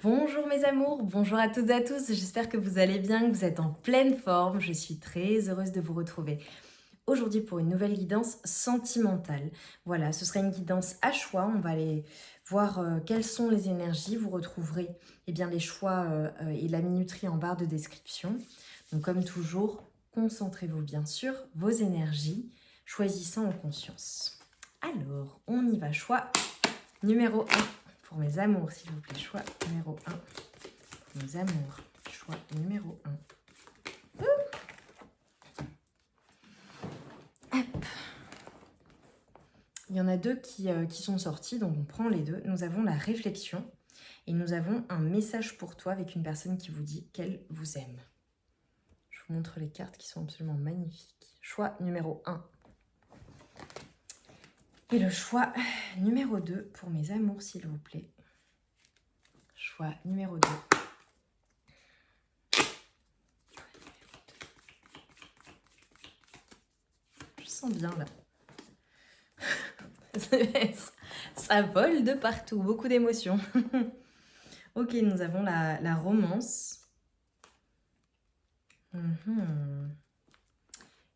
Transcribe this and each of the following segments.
Bonjour mes amours, bonjour à toutes et à tous, j'espère que vous allez bien, que vous êtes en pleine forme, je suis très heureuse de vous retrouver aujourd'hui pour une nouvelle guidance sentimentale. Voilà, ce sera une guidance à choix, on va aller voir quelles sont les énergies, vous retrouverez bien, les choix et la minuterie en barre de description. Donc comme toujours, concentrez-vous bien sûr vos énergies, choisissant en conscience. Alors, on y va, choix numéro 1. Pour mes amours, s'il vous plaît, choix numéro 1. Pour mes amours, choix numéro 1. Hop. Il y en a deux qui sont sortis, donc on prend les deux. Nous avons la réflexion et nous avons un message pour toi avec une personne qui vous dit qu'elle vous aime. Je vous montre les cartes qui sont absolument magnifiques. Choix numéro 1. Et le choix numéro 2 pour mes amours, s'il vous plaît. Choix numéro 2. Je sens bien là. Ça vole de partout, beaucoup d'émotions. Ok, nous avons la romance.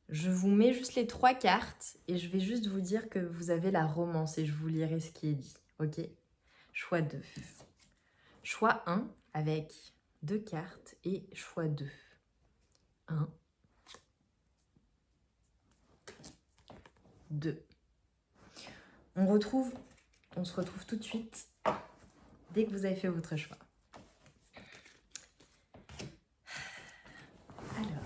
Je vous mets juste les 3 cartes et je vais juste vous dire que vous avez la romance et je vous lirai ce qui est dit. Ok, choix 2. Choix 1 avec 2 cartes et choix 2. 1, 2. On se retrouve tout de suite dès que vous avez fait votre choix. Alors,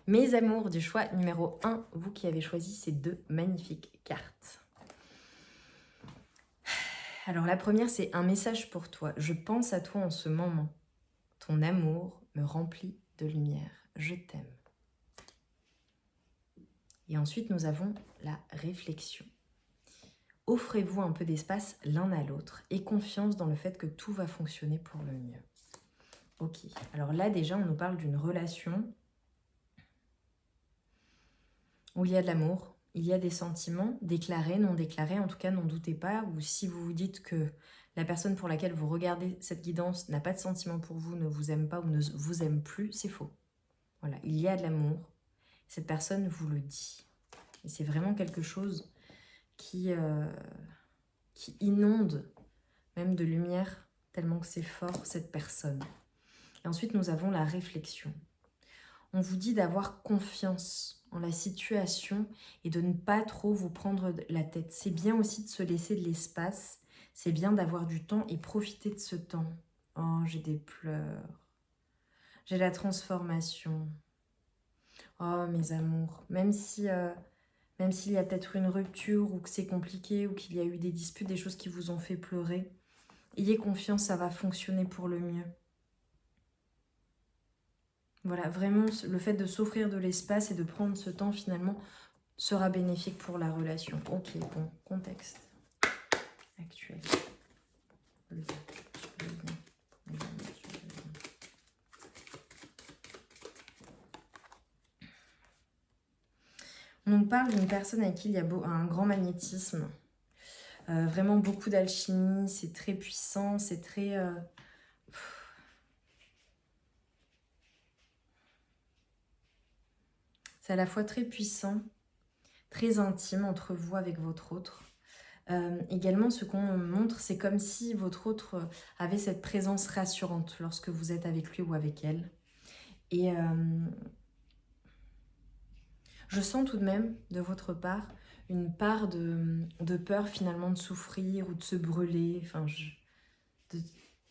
mes amours du choix numéro 1, vous qui avez choisi ces 2 magnifiques cartes. Alors la première, c'est un message pour toi. Je pense à toi en ce moment. Ton amour me remplit de lumière. Je t'aime. Et ensuite, nous avons la réflexion. Offrez-vous un peu d'espace l'un à l'autre et confiance dans le fait que tout va fonctionner pour le mieux. Ok, alors là déjà, on nous parle d'une relation où il y a de l'amour, il y a des sentiments déclarés, non déclarés, en tout cas n'en doutez pas, ou si vous vous dites que la personne pour laquelle vous regardez cette guidance n'a pas de sentiments pour vous, ne vous aime pas ou ne vous aime plus, c'est faux. Voilà, il y a de l'amour, cette personne vous le dit. Et c'est vraiment quelque chose qui inonde même de lumière, tellement que c'est fort cette personne. Et ensuite, nous avons la réflexion. On vous dit d'avoir confiance en la situation et de ne pas trop vous prendre la tête. C'est bien aussi de se laisser de l'espace, c'est bien d'avoir du temps et profiter de ce temps. Oh, j'ai des pleurs. J'ai la transformation. Oh, mes amours. Même s'il y a peut-être une rupture ou que c'est compliqué ou qu'il y a eu des disputes, des choses qui vous ont fait pleurer, ayez confiance, ça va fonctionner pour le mieux. Voilà, vraiment, le fait de s'offrir de l'espace et de prendre ce temps, finalement, sera bénéfique pour la relation. Ok, bon, contexte actuel. On nous parle d'une personne avec qui il y a un grand magnétisme. Vraiment beaucoup d'alchimie, c'est très puissant, c'est très... c'est à la fois très puissant, très intime entre vous avec votre autre. Également, ce qu'on montre, c'est comme si votre autre avait cette présence rassurante lorsque vous êtes avec lui ou avec elle. Et je sens tout de même, de votre part, une part de peur finalement de souffrir ou de se brûler. Enfin,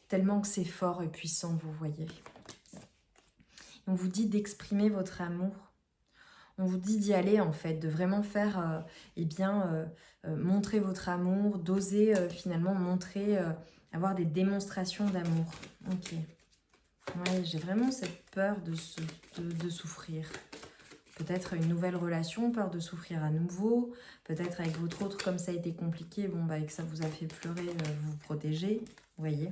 tellement que c'est fort et puissant, vous voyez. On vous dit d'exprimer votre amour. On vous dit d'y aller en fait, de vraiment faire, montrer votre amour, d'oser finalement montrer, avoir des démonstrations d'amour. Ok. Ouais, j'ai vraiment cette peur de souffrir. Peut-être une nouvelle relation, peur de souffrir à nouveau. Peut-être avec votre autre, comme ça a été compliqué, bon bah et que ça vous a fait pleurer, vous vous protégez. Vous voyez.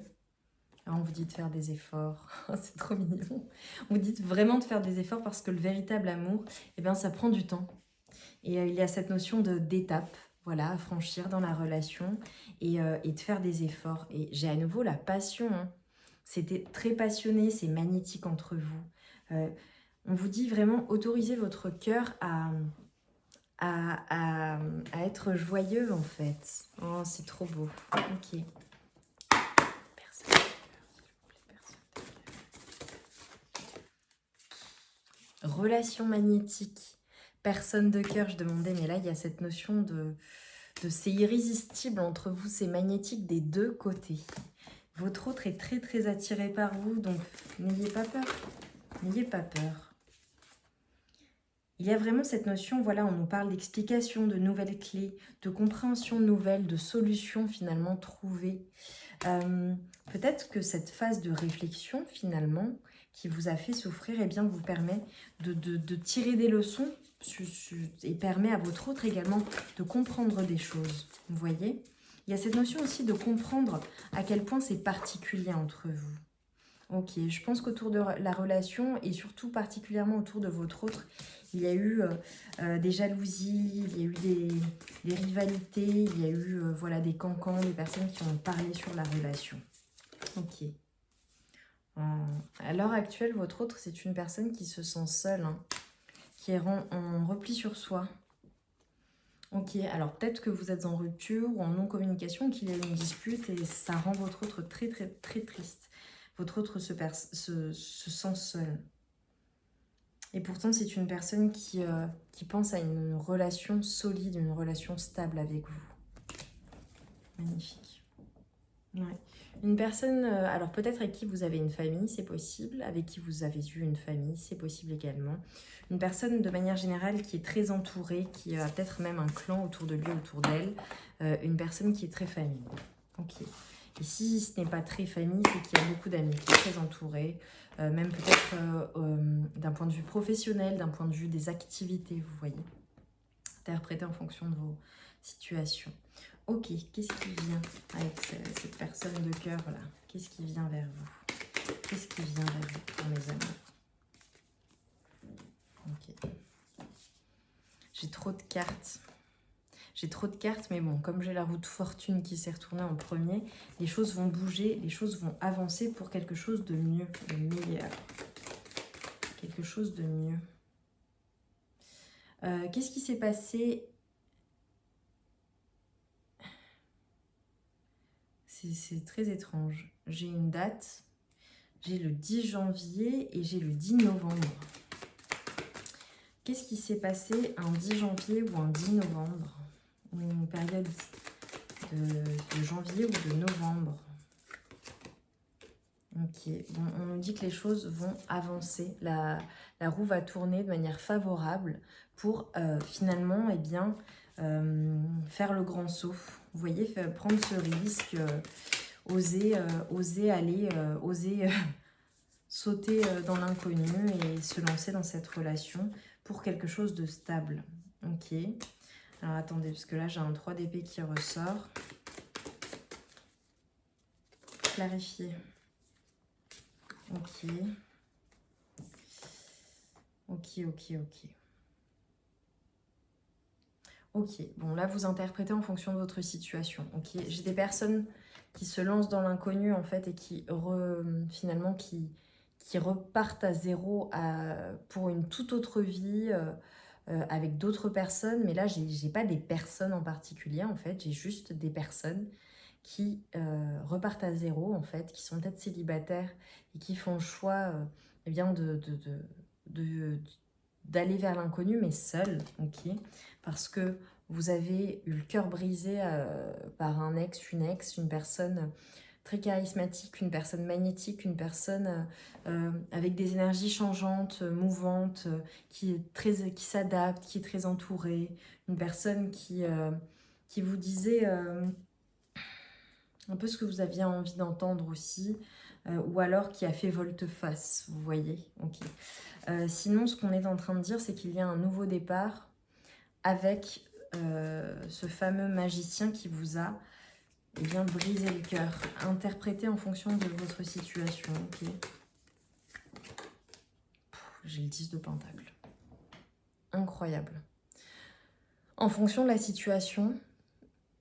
Alors, on vous dit de faire des efforts. C'est trop mignon. On vous dit vraiment de faire des efforts parce que le véritable amour, eh bien, ça prend du temps. Et il y a cette notion d'étape, voilà, à franchir dans la relation et de faire des efforts. Et j'ai à nouveau la passion, hein. C'était très passionné, c'est magnétique entre vous. On vous dit vraiment, autorisez votre cœur à être joyeux en fait. Oh, c'est trop beau. Ok. Relation magnétique. Personne de cœur, je demandais, mais là, il y a cette notion de c'est irrésistible entre vous, c'est magnétique des deux côtés. Votre autre est très très attiré par vous, donc n'ayez pas peur. N'ayez pas peur. Il y a vraiment cette notion, voilà, on nous parle d'explication, de nouvelles clés, de compréhension nouvelle, de solutions finalement trouvées. Peut-être que cette phase de réflexion finalement qui vous a fait souffrir, eh bien, vous permet de tirer des leçons et permet à votre autre également de comprendre des choses. Vous voyez? Il y a cette notion aussi de comprendre à quel point c'est particulier entre vous. Ok, je pense qu'autour de la relation et surtout particulièrement autour de votre autre, il y a eu des jalousies, il y a eu des rivalités, il y a eu voilà, des cancans, des personnes qui ont parlé sur la relation. Ok. À l'heure actuelle, votre autre, c'est une personne qui se sent seule, hein, qui est en repli sur soi. Ok, alors peut-être que vous êtes en rupture ou en non-communication, qu'il y a une dispute et ça rend votre autre très très très triste. Votre autre se sent seul. Et pourtant, c'est une personne qui pense à une relation solide, une relation stable avec vous. Magnifique. Ouais. Une personne, alors peut-être avec qui vous avez une famille, c'est possible. Avec qui vous avez eu une famille, c'est possible également. Une personne de manière générale qui est très entourée, qui a peut-être même un clan autour de lui, autour d'elle. Une personne qui est très famille. Ok. Et si ce n'est pas très famille, c'est qu'il y a beaucoup d'amis, qui est très entouré. Même peut-être d'un point de vue professionnel, d'un point de vue des activités, vous voyez. Interprété en fonction de vos situations. Ok, qu'est-ce qui vient avec cette personne de cœur là? Qu'est-ce qui vient vers vous? Qu'est-ce qui vient vers vous, pour mes amis? Ok. J'ai trop de cartes. J'ai trop de cartes, mais bon, comme j'ai la roue de fortune qui s'est retournée en premier, les choses vont bouger, les choses vont avancer pour quelque chose de mieux, de meilleur. Quelque chose de mieux. Qu'est-ce qui s'est passé? C'est très étrange. J'ai une date, j'ai le 10 janvier et j'ai le 10 novembre. Qu'est-ce qui s'est passé un 10 janvier ou un 10 novembre? Une période de janvier ou de novembre? Ok, bon, on nous dit que les choses vont avancer, la roue va tourner de manière favorable pour finalement, eh bien, faire le grand saut. Vous voyez, prendre ce risque, oser aller, oser sauter dans l'inconnu et se lancer dans cette relation pour quelque chose de stable. Ok, alors attendez, parce que là j'ai un 3 d'épée qui ressort. Clarifier. Ok. Ok. Ok, bon là vous interprétez en fonction de votre situation. Ok, j'ai des personnes qui se lancent dans l'inconnu en fait et qui finalement qui repartent à zéro pour une toute autre vie avec d'autres personnes. Mais là j'ai pas des personnes en particulier en fait, j'ai juste des personnes qui repartent à zéro en fait, qui sont peut-être célibataires et qui font le choix eh bien d'aller vers l'inconnu mais seul, ok, parce que vous avez eu le cœur brisé par un ex, une personne très charismatique, une personne magnétique, une personne avec des énergies changeantes, mouvantes, qui s'adapte, qui est très entourée, une personne qui vous disait un peu ce que vous aviez envie d'entendre aussi, ou alors qui a fait volte-face, vous voyez. Ok. Sinon, ce qu'on est en train de dire, c'est qu'il y a un nouveau départ avec ce fameux magicien qui vous a bien brisé le cœur. Interprété en fonction de votre situation. Ok. J'ai le 10 de pentacle. Incroyable. En fonction de la situation,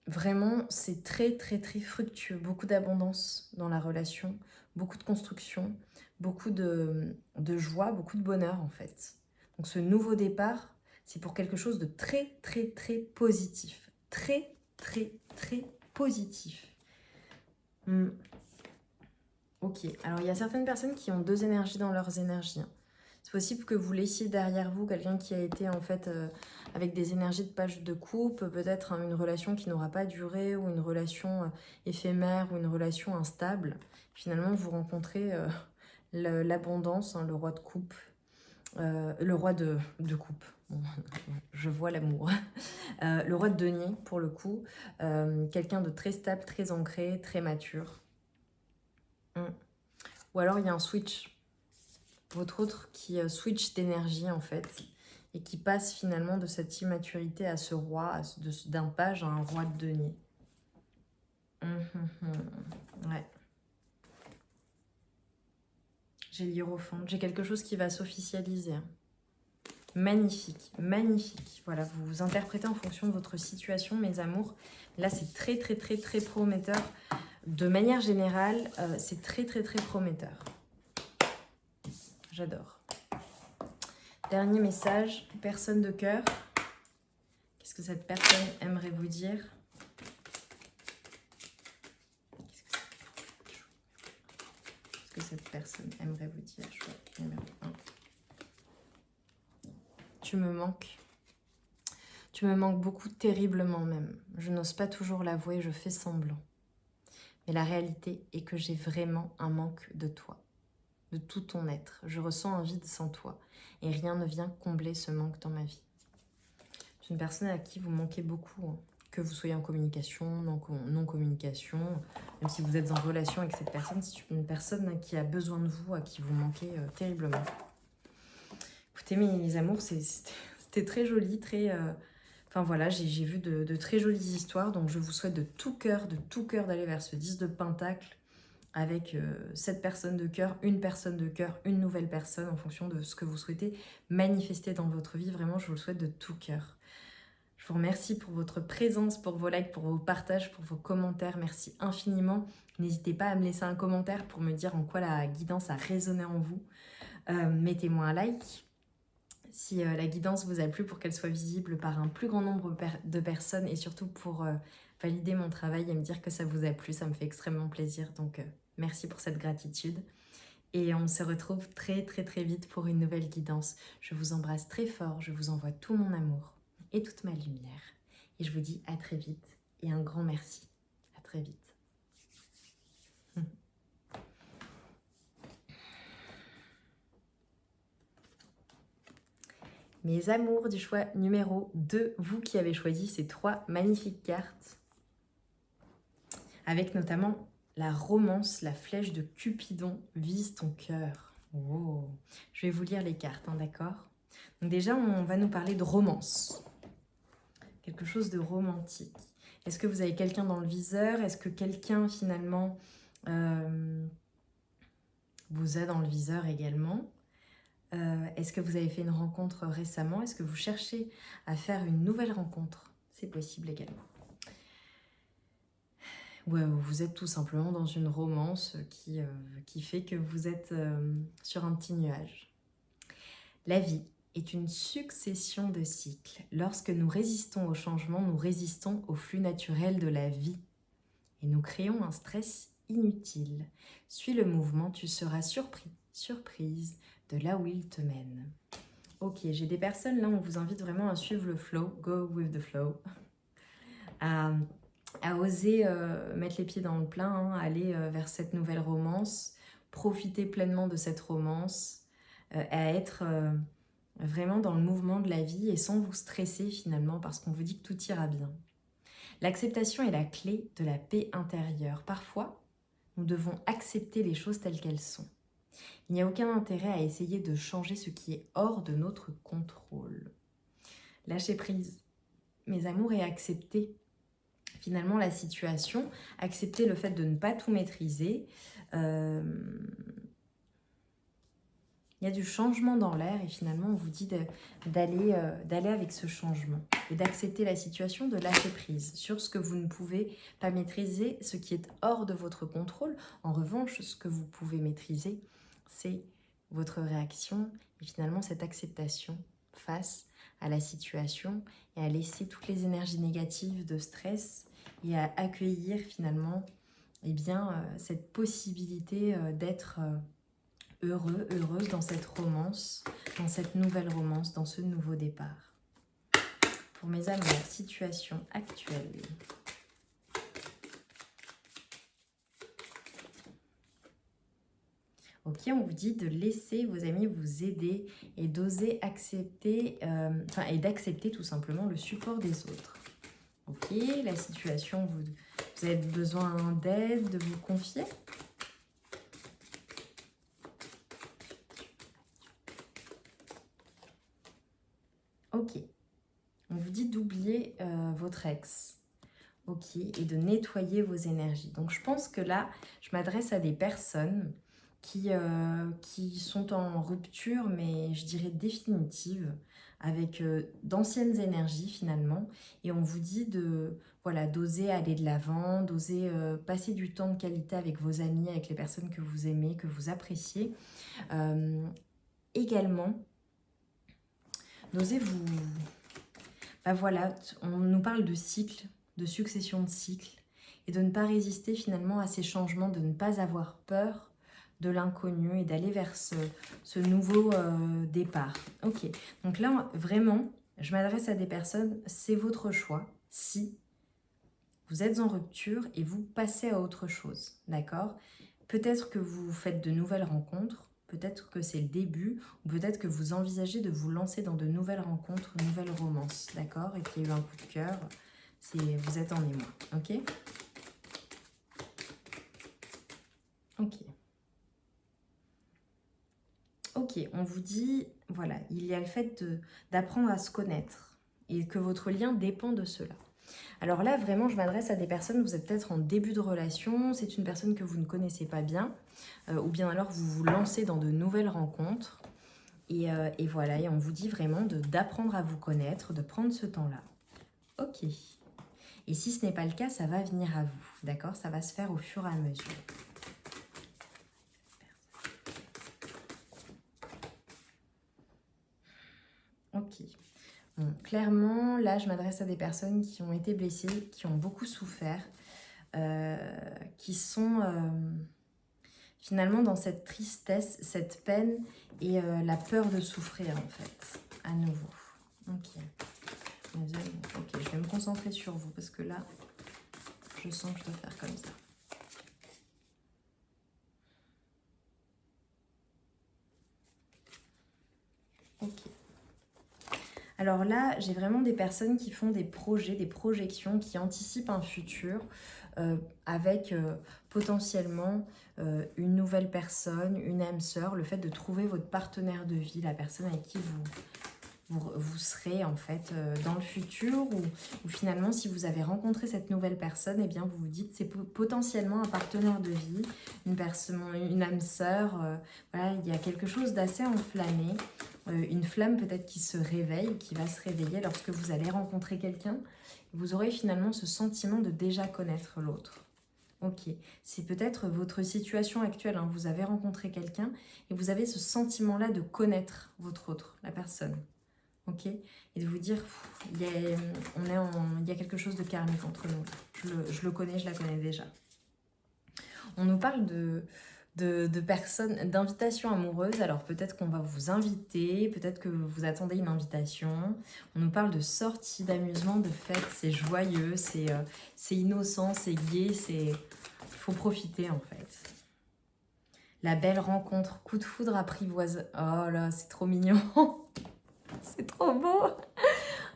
Vraiment, c'est très, très, très fructueux. Beaucoup d'abondance dans la relation, beaucoup de construction, beaucoup de joie, beaucoup de bonheur en fait. Donc ce nouveau départ, c'est pour quelque chose de très, très, très positif. Très, très, très positif. Ok, alors il y a certaines personnes qui ont deux énergies dans leurs énergies. C'est possible que vous laissiez derrière vous quelqu'un qui a été en fait avec des énergies de page de coupe, peut-être une relation qui n'aura pas duré ou une relation éphémère ou une relation instable. Finalement, vous rencontrez l'abondance, le roi de coupe, le roi de coupe. Bon, je vois l'amour. Le roi de denier, pour le coup. Quelqu'un de très stable, très ancré, très mature. Ou alors il y a un switch. Votre autre qui switch d'énergie en fait et qui passe finalement de cette immaturité à ce roi, d'un page à un roi de denier. Ouais. J'ai l'hiérophante, j'ai quelque chose qui va s'officialiser. Magnifique, magnifique. Voilà, vous vous interprétez en fonction de votre situation, mes amours. Là, c'est très, très, très, très prometteur. De manière générale, c'est très, très, très prometteur. J'adore. Dernier message, personne de cœur. Qu'est-ce que cette personne aimerait vous dire? Qu'est-ce que cette personne aimerait vous dire? Choix numéro 1. Tu me manques. Tu me manques beaucoup, terriblement même. Je n'ose pas toujours l'avouer, je fais semblant. Mais la réalité est que j'ai vraiment un manque de toi, de tout ton être. Je ressens un vide sans toi et rien ne vient combler ce manque dans ma vie. C'est une personne à qui vous manquez beaucoup, hein. Que vous soyez en communication, non-communication, même si vous êtes en relation avec cette personne, c'est une personne qui a besoin de vous, à qui vous manquez terriblement. Écoutez, mes amours, c'était très joli, très... Enfin voilà, j'ai vu de très jolies histoires, donc je vous souhaite de tout cœur d'aller vers ce 10 de Pentacle avec cette personne de cœur, une nouvelle personne en fonction de ce que vous souhaitez manifester dans votre vie. Vraiment, je vous le souhaite de tout cœur. Je vous remercie pour votre présence, pour vos likes, pour vos partages, pour vos commentaires. Merci infiniment. N'hésitez pas à me laisser un commentaire pour me dire en quoi la guidance a résonné en vous. Mettez-moi un like si la guidance vous a plu, pour qu'elle soit visible par un plus grand nombre de personnes et surtout pour valider mon travail et me dire que ça vous a plu. Ça me fait extrêmement plaisir. Donc, merci pour cette gratitude. Et on se retrouve très très très vite pour une nouvelle guidance. Je vous embrasse très fort. Je vous envoie tout mon amour et toute ma lumière. Et je vous dis à très vite et un grand merci. À très vite. Mes amours du choix numéro 2, vous qui avez choisi ces 3 magnifiques cartes, avec notamment la romance, la flèche de Cupidon vise ton cœur. Oh. Je vais vous lire les cartes, hein, d'accord? Donc déjà, on va nous parler de romance. Quelque chose de romantique. Est-ce que vous avez quelqu'un dans le viseur? Est-ce que quelqu'un finalement vous a dans le viseur également? Est-ce que vous avez fait une rencontre récemment? Est-ce que vous cherchez à faire une nouvelle rencontre? C'est possible également. Ouais, vous êtes tout simplement dans une romance qui fait que vous êtes sur un petit nuage. La vie est une succession de cycles. Lorsque nous résistons au changement, nous résistons au flux naturel de la vie. Et nous créons un stress inutile. Suis le mouvement, tu seras surpris, surprise de là où il te mène. Ok, j'ai des personnes là, on vous invite vraiment à suivre le flow, go with the flow. À oser mettre les pieds dans le plein, hein, aller vers cette nouvelle romance, profiter pleinement de cette romance, à être vraiment dans le mouvement de la vie et sans vous stresser finalement parce qu'on vous dit que tout ira bien. L'acceptation est la clé de la paix intérieure. Parfois, nous devons accepter les choses telles qu'elles sont. Il n'y a aucun intérêt à essayer de changer ce qui est hors de notre contrôle. Lâcher prise, mes amours, et accepter finalement la situation, accepter le fait de ne pas tout maîtriser. Il Il y a du changement dans l'air et finalement, on vous dit d'aller avec ce changement et d'accepter la situation, de lâcher prise sur ce que vous ne pouvez pas maîtriser, ce qui est hors de votre contrôle. En revanche, ce que vous pouvez maîtriser, c'est votre réaction et finalement cette acceptation face à la situation et à laisser toutes les énergies négatives de stress et à accueillir finalement cette possibilité d'être heureux, heureuse dans cette romance, dans cette nouvelle romance, dans ce nouveau départ. Pour mes amours, situation actuelle. Ok, on vous dit de laisser vos amis vous aider et d'oser accepter, et d'accepter tout simplement le support des autres. Ok, la situation, vous avez besoin d'aide, de vous confier. Ok, on vous dit d'oublier votre ex. Ok, et de nettoyer vos énergies. Donc je pense que là, je m'adresse à des personnes qui sont en rupture, mais je dirais définitive, avec d'anciennes énergies finalement. Et on vous dit d'oser aller de l'avant, d'oser passer du temps de qualité avec vos amis, avec les personnes que vous aimez, que vous appréciez. Également, d'oser vous... on nous parle de cycle, de succession de cycles, et de ne pas résister finalement à ces changements, de ne pas avoir peur de l'inconnu et d'aller vers ce nouveau départ. Ok, donc là, vraiment, je m'adresse à des personnes, c'est votre choix, si vous êtes en rupture et vous passez à autre chose, d'accord? Peut-être que vous faites de nouvelles rencontres, peut-être que c'est le début, ou peut-être que vous envisagez de vous lancer dans de nouvelles rencontres, de nouvelles romances, d'accord? Et qu'il y a eu un coup de cœur, vous êtes en émoi, ok? Ok. Ok, on vous dit, voilà, il y a le fait d'apprendre à se connaître et que votre lien dépend de cela. Alors là, vraiment, je m'adresse à des personnes, vous êtes peut-être en début de relation, c'est une personne que vous ne connaissez pas bien, ou bien alors vous vous lancez dans de nouvelles rencontres. Et voilà, et on vous dit vraiment d'apprendre à vous connaître, de prendre ce temps-là. Ok. Et si ce n'est pas le cas, ça va venir à vous, d'accord? Ça va se faire au fur et à mesure. Ok. Bon, clairement, là, je m'adresse à des personnes qui ont été blessées, qui ont beaucoup souffert, qui sont finalement dans cette tristesse, cette peine et la peur de souffrir, en fait, à nouveau. Ok. Ok, je vais me concentrer sur vous parce que là, je sens que je dois faire comme ça. Ok. Alors là, j'ai vraiment des personnes qui font des projets, des projections, qui anticipent un futur avec potentiellement une nouvelle personne, une âme sœur, le fait de trouver votre partenaire de vie, la personne avec qui vous serez en fait dans le futur ou finalement si vous avez rencontré cette nouvelle personne, eh bien vous vous dites c'est potentiellement un partenaire de vie, une personne, une âme sœur, voilà, il y a quelque chose d'assez enflammé, une flamme peut-être qui se réveille, qui va se réveiller lorsque vous allez rencontrer quelqu'un, vous aurez finalement ce sentiment de déjà connaître l'autre. Ok, c'est peut-être votre situation actuelle, hein. Vous avez rencontré quelqu'un et vous avez ce sentiment-là de connaître votre autre, la personne. Ok, et de vous dire, il y a quelque chose de karmique entre nous. Je le connais, je la connais déjà. On nous parle de personnes, d'invitations amoureuses. Alors peut-être qu'on va vous inviter, peut-être que vous attendez une invitation. On nous parle de sorties, d'amusement, de fêtes. C'est joyeux, c'est innocent, c'est gai, il faut profiter en fait. La belle rencontre, coup de foudre apprivoise. Oh là, c'est trop mignon. C'est trop beau.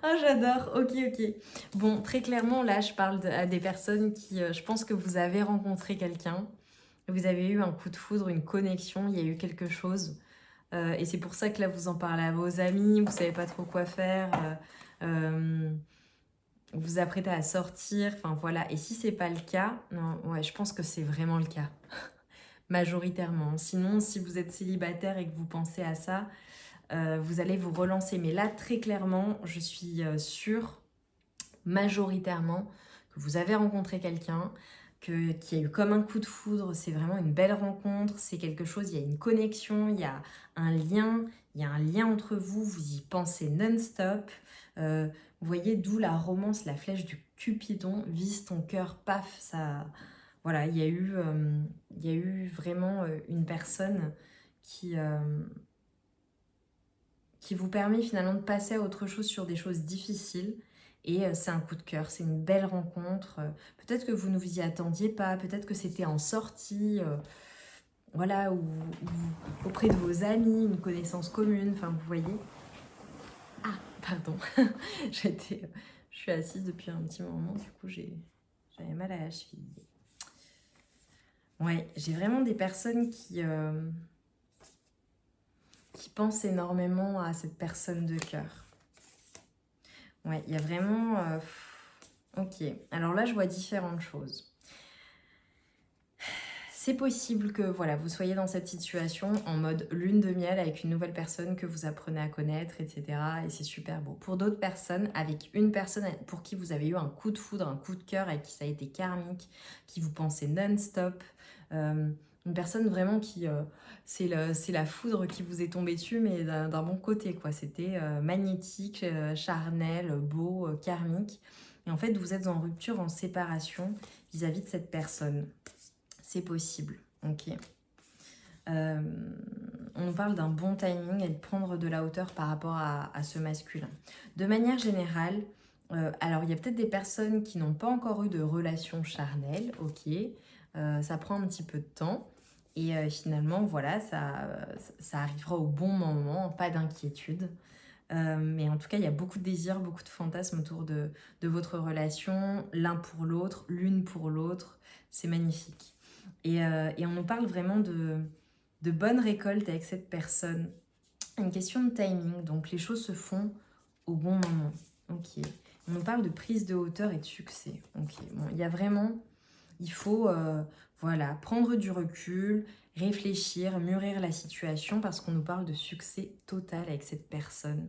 Ah, j'adore. Ok, ok. Bon, très clairement, là, je parle à des personnes qui... je pense que vous avez rencontré quelqu'un. Vous avez eu un coup de foudre, une connexion. Il y a eu quelque chose. Et c'est pour ça que là, vous en parlez à vos amis. Vous ne savez pas trop quoi faire. Vous vous apprêtez à sortir. Enfin, voilà. Et si ce n'est pas le cas, non, ouais, je pense que c'est vraiment le cas. majoritairement. Sinon, si vous êtes célibataire et que vous pensez à ça, vous allez vous relancer. Mais là, très clairement, je suis sûre, majoritairement, que vous avez rencontré quelqu'un, qu'il y a eu comme un coup de foudre, c'est vraiment une belle rencontre, c'est quelque chose, il y a une connexion, il y a un lien entre vous, vous y pensez non-stop. Vous voyez, d'où la romance, la flèche du Cupidon, vise ton cœur, paf, ça... Voilà, il y a eu vraiment une personne qui vous permet finalement de passer à autre chose sur des choses difficiles. Et c'est un coup de cœur, c'est une belle rencontre. Peut-être que vous ne vous y attendiez pas, peut-être que c'était en sortie, voilà, ou auprès de vos amis, une connaissance commune, enfin vous voyez. Ah, pardon, je suis assise depuis un petit moment, du coup j'avais mal à la cheville. Ouais, j'ai vraiment des personnes qui pensent énormément à cette personne de cœur. Ouais, il y a vraiment... Ok, alors là, je vois différentes choses. C'est possible que voilà, vous soyez dans cette situation en mode lune de miel avec une nouvelle personne que vous apprenez à connaître, etc. Et c'est super beau. Pour d'autres personnes, avec une personne pour qui vous avez eu un coup de foudre, un coup de cœur, avec qui ça a été karmique, qui vous pensez non-stop, une personne vraiment qui... c'est la foudre qui vous est tombée dessus, mais d'un bon côté, quoi. C'était magnétique, charnel, beau, karmique. Et en fait, vous êtes en rupture, en séparation vis-à-vis de cette personne. C'est possible, ok. On nous parle d'un bon timing et de prendre de la hauteur par rapport à ce masculin. De manière générale, alors il y a peut-être des personnes qui n'ont pas encore eu de relation charnelle, ok. Ça prend un petit peu de temps. Et finalement, voilà, ça arrivera au bon moment, pas d'inquiétude. Mais en tout cas, il y a beaucoup de désirs, beaucoup de fantasmes autour de votre relation, l'un pour l'autre, l'une pour l'autre. C'est magnifique. Et on nous parle vraiment de bonnes récoltes avec cette personne. Une question de timing, donc les choses se font au bon moment. Ok. On nous parle de prise de hauteur et de succès. Ok. Bon, il y a vraiment, il faut voilà, prendre du recul, réfléchir, mûrir la situation parce qu'on nous parle de succès total avec cette personne.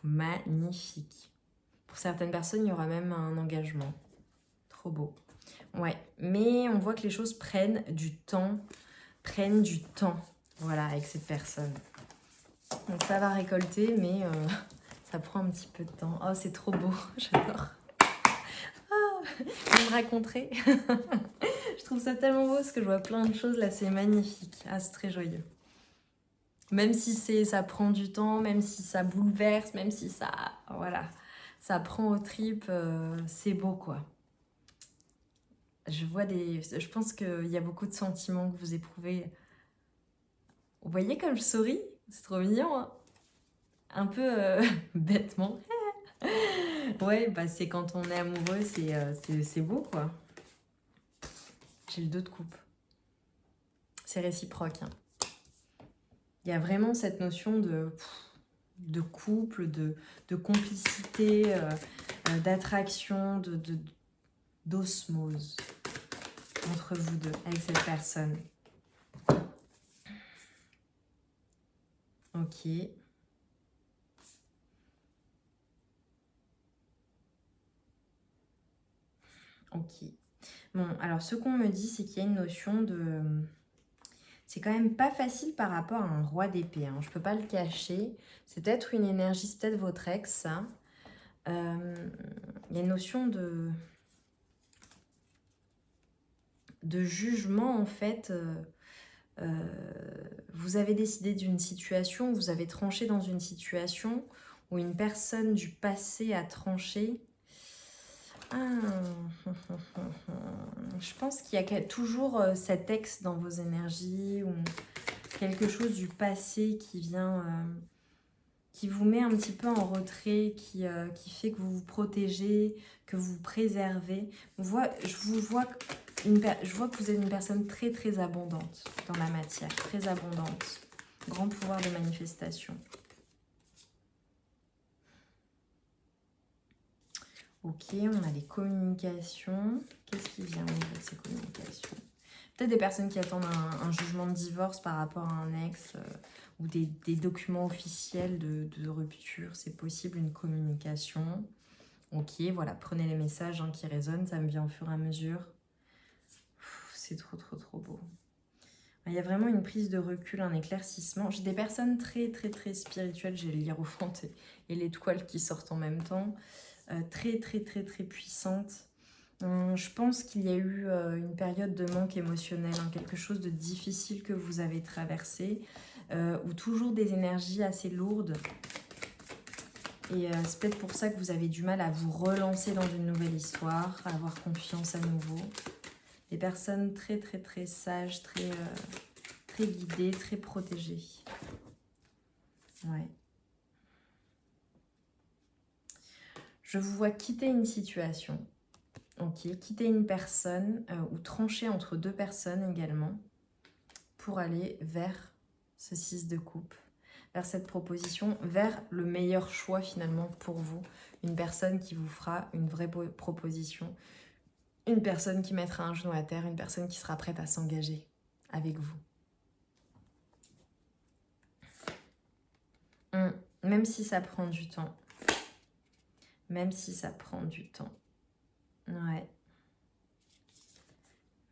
Magnifique. Pour certaines personnes, il y aura même un engagement. Trop beau. Ouais, mais on voit que les choses prennent du temps, voilà, avec cette personne. Donc ça va récolter, mais ça prend un petit peu de temps. Oh, c'est trop beau, j'adore. Ah, vous me raconterez. Je trouve ça tellement beau parce que je vois plein de choses là, c'est magnifique. Ah, c'est très joyeux. Même si ça prend du temps, même si ça bouleverse, même si ça, voilà, ça prend aux tripes, c'est beau quoi. Je pense qu'il y a beaucoup de sentiments que vous éprouvez. Vous voyez comme je souris? C'est trop mignon, hein? Un peu bêtement. Ouais, bah c'est quand on est amoureux, c'est beau, quoi. J'ai le 2 de coupe. C'est réciproque, hein. Il y a vraiment cette notion de couple, de complicité, d'attraction, d'osmose entre vous deux, avec cette personne. Ok. Ok. Bon, alors ce qu'on me dit, c'est qu'il y a une notion de... C'est quand même pas facile par rapport à un roi d'épée, hein. Je peux pas le cacher. C'est peut-être une énergie, c'est peut-être votre ex, ça. Il y a une notion de jugement, en fait. Vous avez décidé d'une situation, vous avez tranché dans une situation où une personne du passé a tranché. Je pense qu'il y a toujours cet ex dans vos énergies ou quelque chose du passé qui vient, qui vous met un petit peu en retrait, qui fait que vous vous protégez, que vous vous préservez. Je vois que vous êtes une personne très très abondante dans la matière, très abondante. Grand pouvoir de manifestation. Ok, on a les communications. Qu'est-ce qui vient au niveau de ces communications? Peut-être des personnes qui attendent un jugement de divorce par rapport à un ex ou des documents officiels de rupture. C'est possible, une communication. Ok, voilà, prenez les messages qui résonnent, ça me vient au fur et à mesure. C'est trop, trop, trop beau. Il y a vraiment une prise de recul, un éclaircissement. J'ai des personnes très, très, très spirituelles. J'ai le hiérophant et l'étoile qui sortent en même temps. Très, très, très, très puissantes. Je pense qu'il y a eu une période de manque émotionnel, quelque chose de difficile que vous avez traversé, ou toujours des énergies assez lourdes. Et c'est peut-être pour ça que vous avez du mal à vous relancer dans une nouvelle histoire, à avoir confiance à nouveau. Des personnes très très très sages, très guidées, très protégées. Ouais. Je vous vois quitter une situation. Ok, quitter une personne ou trancher entre deux personnes également pour aller vers ce 6 de coupe, vers cette proposition, vers le meilleur choix finalement pour vous. Une personne qui vous fera une vraie proposition, une personne qui mettra un genou à terre, une personne qui sera prête à s'engager avec vous. Même si ça prend du temps. Même si ça prend du temps. Ouais.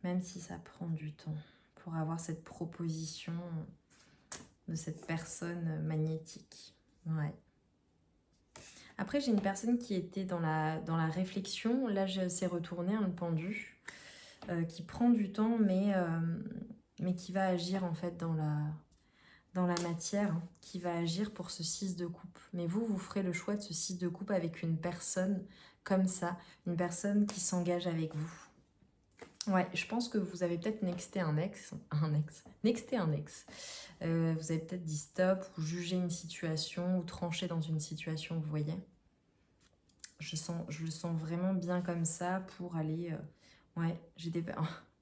Même si ça prend du temps pour avoir cette proposition de cette personne magnétique. Ouais. Après, j'ai une personne qui était dans la réflexion. Là, c'est retourné, le pendu, qui prend du temps, mais qui va agir en fait dans la matière, qui va agir pour ce 6 de coupe. Mais vous ferez le choix de ce 6 de coupe avec une personne comme ça, une personne qui s'engage avec vous. Ouais, je pense que vous avez peut-être nexté un ex. Vous avez peut-être dit stop ou jugé une situation ou tranché dans une situation, vous voyez. Je le sens vraiment bien comme ça pour aller... ouais, j'ai des...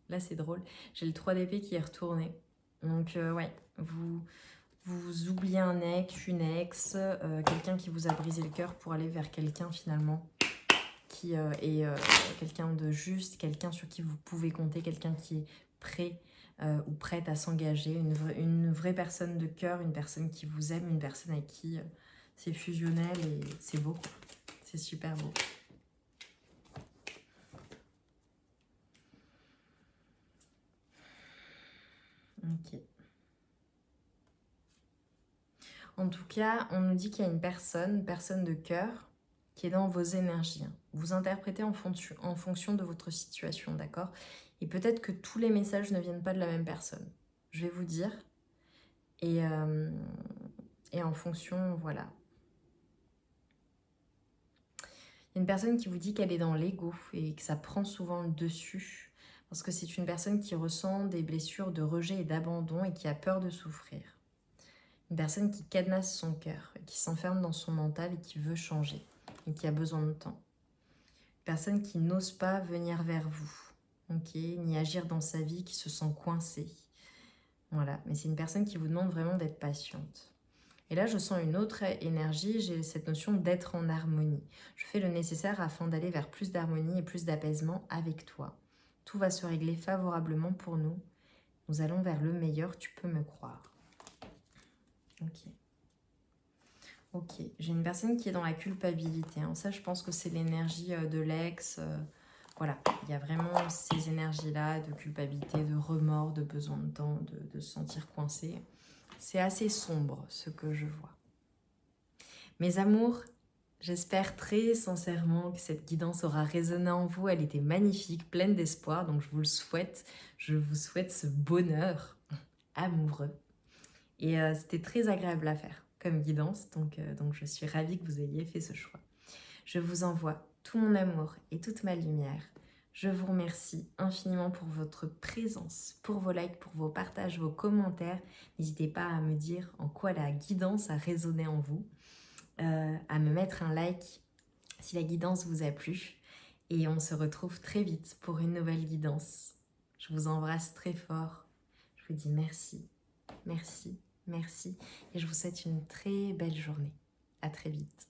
Là, c'est drôle. J'ai le 3 d'épée qui est retourné. Donc, ouais, vous oubliez un ex, une ex, quelqu'un qui vous a brisé le cœur pour aller vers quelqu'un finalement qui est quelqu'un de juste, quelqu'un sur qui vous pouvez compter, quelqu'un qui est prêt ou prête à s'engager, une vraie personne de cœur, une personne qui vous aime, une personne avec qui c'est fusionnel et c'est beau. C'est super beau. Ok. En tout cas, on nous dit qu'il y a une personne de cœur, qui est dans vos énergies. Vous interprétez en fonction de votre situation, d'accord? Et peut-être que tous les messages ne viennent pas de la même personne. Je vais vous dire. Et en fonction, voilà. Il y a une personne qui vous dit qu'elle est dans l'ego et que ça prend souvent le dessus. Parce que c'est une personne qui ressent des blessures de rejet et d'abandon et qui a peur de souffrir. Une personne qui cadenasse son cœur, qui s'enferme dans son mental et qui veut changer, et qui a besoin de temps. Une personne qui n'ose pas venir vers vous, ni agir dans sa vie, qui se sent coincée. Voilà, mais c'est une personne qui vous demande vraiment d'être patiente. Et là, je sens une autre énergie, j'ai cette notion d'être en harmonie. Je fais le nécessaire afin d'aller vers plus d'harmonie et plus d'apaisement avec toi. Tout va se régler favorablement pour nous. Nous allons vers le meilleur, tu peux me croire. Ok, j'ai une personne qui est dans la culpabilité. Ça, je pense que c'est l'énergie de l'ex. Voilà, il y a vraiment ces énergies-là de culpabilité, de remords, de besoin de temps, de se sentir coincé. C'est assez sombre, ce que je vois. Mes amours, j'espère très sincèrement que cette guidance aura résonné en vous. Elle était magnifique, pleine d'espoir, donc je vous le souhaite. Je vous souhaite ce bonheur amoureux. Et c'était très agréable à faire comme guidance, donc je suis ravie que vous ayez fait ce choix. Je vous envoie tout mon amour et toute ma lumière. Je vous remercie infiniment pour votre présence, pour vos likes, pour vos partages, vos commentaires. N'hésitez pas à me dire en quoi la guidance a résonné en vous, à me mettre un like si la guidance vous a plu. Et on se retrouve très vite pour une nouvelle guidance. Je vous embrasse très fort. Je vous dis merci, merci. Merci et je vous souhaite une très belle journée. À très vite.